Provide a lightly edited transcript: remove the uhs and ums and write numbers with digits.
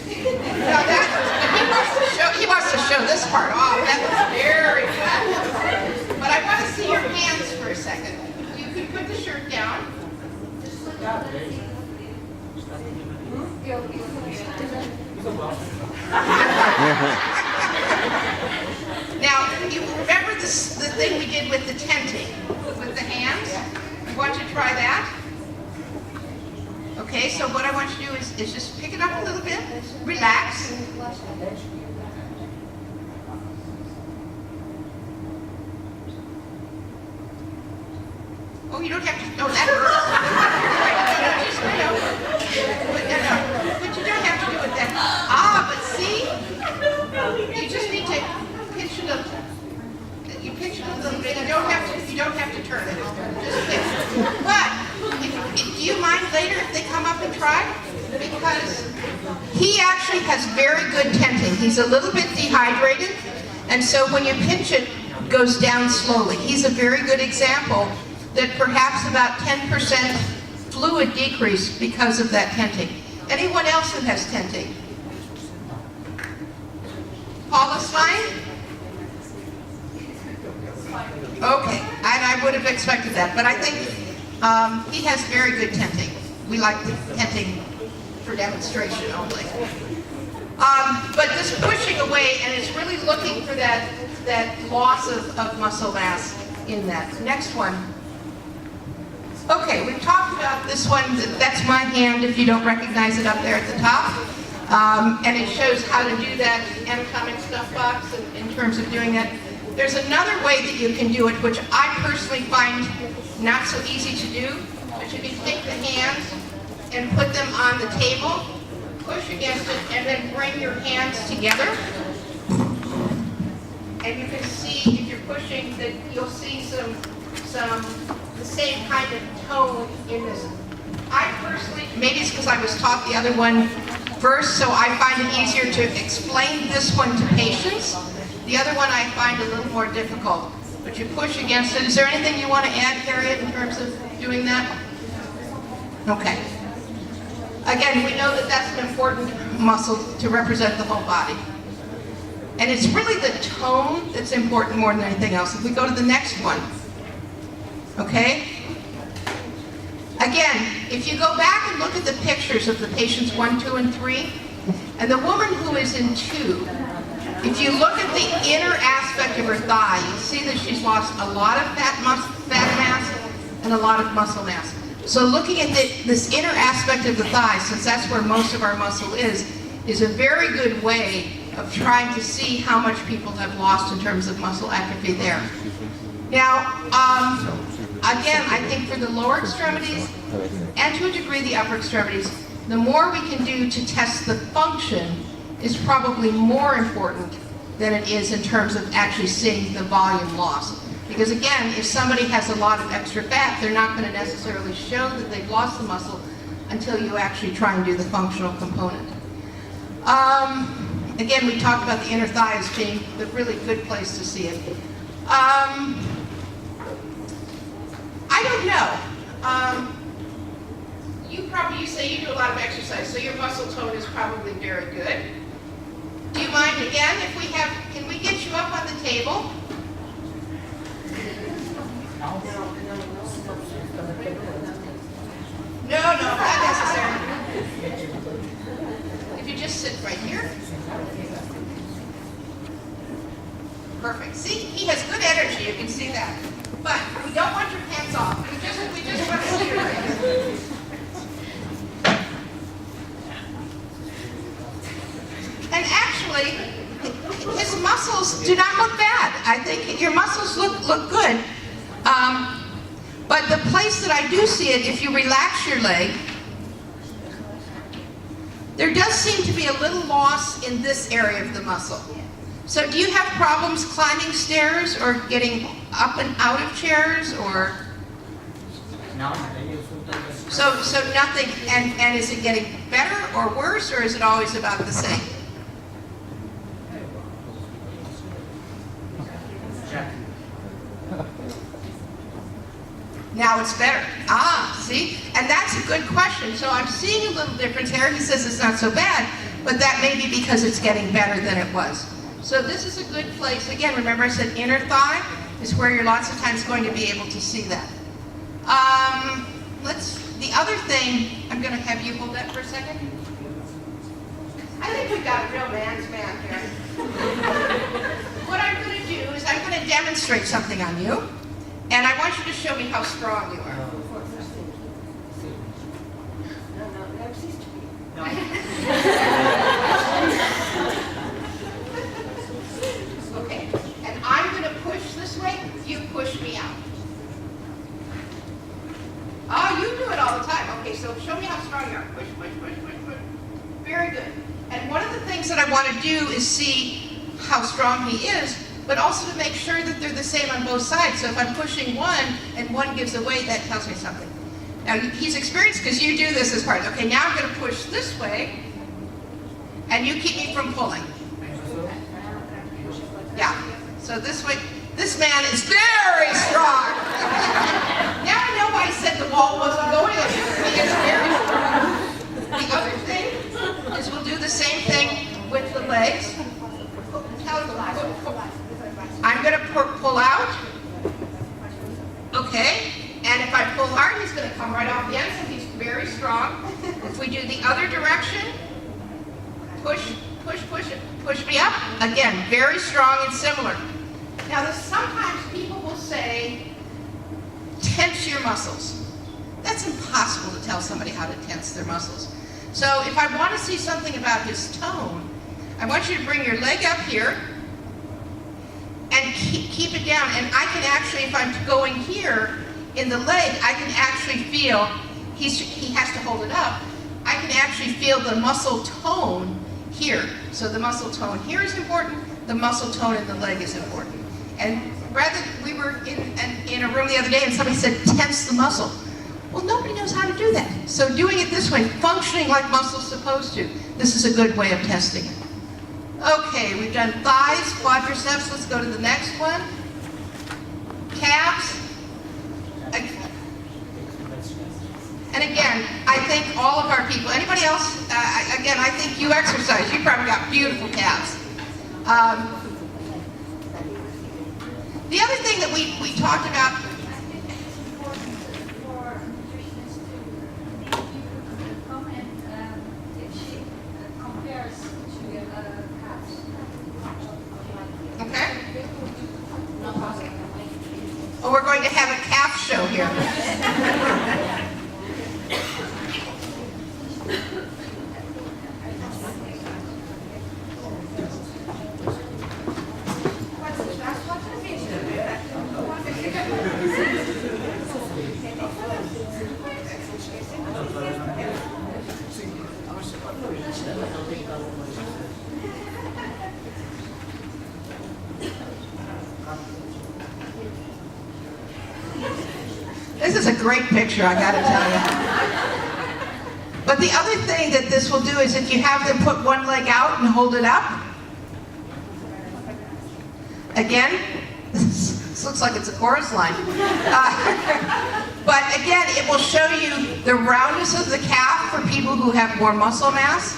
Now he wants to show this part off. That was very good. But I want to see your hands for a second. You can put the shirt down. Now, you remember the thing we did with the tenting, with the hands? You want to try that? Okay, so what I want you to do is just pick it up a little bit, relax. Oh, you don't have to, no, that hurts. But you don't have to do it then. Ah, but see, you just need to pinch it up. You pinch it a little bit. You don't have to turn it. Just pinch it. But do you mind later if they come up and try? Because he actually has very good tenting. He's a little bit dehydrated, and so when you pinch it, it goes down slowly. He's a very good example that perhaps about 10% fluid decrease because of that tenting. Anyone else who has tenting? Paula's fine? Okay, and I would have expected that, but I think he has very good tenting. We like the tenting for demonstration only. But this pushing away, and it's really looking for that loss of muscle mass in that. Next one. Okay, we've talked about this one. That's my hand if you don't recognize it up there at the top. And it shows how to do that anatomic stuff box in terms of doing that. There's another way that you can do it, which I personally find not so easy to do, but you can take the hands and put them on the table, push against it, and then bring your hands together. And you can see, if you're pushing, that you'll see the same kind of tone in this. I personally, maybe it's because I was taught the other one first, so I find it easier to explain this one to patients. The other one I find a little more difficult. But you push against it. Is there anything you want to add, Harriet, in terms of doing that? Okay. Again, we know that that's an important muscle to represent the whole body. And it's really the tone that's important more than anything else. If we go to the next one. Okay? Again, if you go back and look at the pictures of the patients 1, 2, and 3, and the woman who is in 2, if you look at the inner aspect of her thigh, you'll see that she's lost a lot of fat mass and a lot of muscle mass. So looking at this inner aspect of the thigh, since that's where most of our muscle is a very good way of trying to see how much people have lost in terms of muscle atrophy there. Now, again, I think for the lower extremities, and to a degree the upper extremities, the more we can do to test the function is probably more important than it is in terms of actually seeing the volume loss. Because again, if somebody has a lot of extra fat, they're not going to necessarily show that they've lost the muscle until you actually try and do the functional component. Again, we talked about the inner thigh as being the really good place to see it. I don't know. You say you do a lot of exercise, so your muscle tone is probably very good. Do you mind, again, if we have, can we get you up on the table? No, not necessary. If you just sit right here. Perfect. See, he has good energy, you can see that. But we don't want your pants off. We just want to see your legs. And actually, his muscles do not look bad. I think your muscles look good. But the place that I do see it, if you relax your leg, there does seem to be a little loss in this area of the muscle. So do you have problems climbing stairs or getting up and out of chairs, or? No. So nothing, and is it getting better or worse, or is it always about the same? Now it's better. Ah, see? And that's a good question. So I'm seeing a little difference here. He says it's not so bad. but that may be because it's getting better than it was. So this is a good place. Again, remember I said inner thigh is where you're lots of times going to be able to see that. The other thing, I'm going to have you hold that for a second. I think we've got a real man's man here. What I'm going to do is I'm going to demonstrate something on you, and I want you to show me how strong you are. Okay, and I'm going to push this way, you push me out. Oh, you do it all the time. Okay, so show me how strong you are. Push, push, push, push, push. Very good. And one of the things that I want to do is see how strong he is, but also to make sure that they're the same on both sides. So if I'm pushing one and one gives away, that tells me something. Now, he's experienced because you do this as part. Okay, now I'm going to push this way, and you keep me from pulling. Yeah, so this way, this man is very strong. Now I know why I said the wall wasn't going anywhere. He is very strong. The other thing is we'll do the same thing with the legs. I'm going to pull out. Okay, and if I pull hard, he's going to come right off the end, so he's very strong. If we do the other direction, push, push, push it, push me up. Again, very strong and similar. Now, sometimes people will say, tense your muscles. That's impossible to tell somebody how to tense their muscles. So if I want to see something about his tone, I want you to bring your leg up here and keep it down. And I can actually, if I'm going here in the leg, I can actually feel, he has to hold it up, I can actually feel the muscle tone here. So the muscle tone here is important, the muscle tone in the leg is important. And we were in a room the other day and somebody said, tense the muscle. Well, nobody knows how to do that. So doing it this way, functioning like muscle's supposed to, this is a good way of testing it. Okay, we've done thighs, quadriceps. Let's go to the next one. Calves. And again, I think all of our people, anybody else, again, I think you exercise. You probably got beautiful calves. The other thing that we talked about, okay? Oh, we're going to have a calf show here. This is a great picture, I gotta tell you. But the other thing that this will do is if you have them put one leg out and hold it up. Again, this looks like it's a chorus line. But again, it will show you the roundness of the calf for people who have more muscle mass.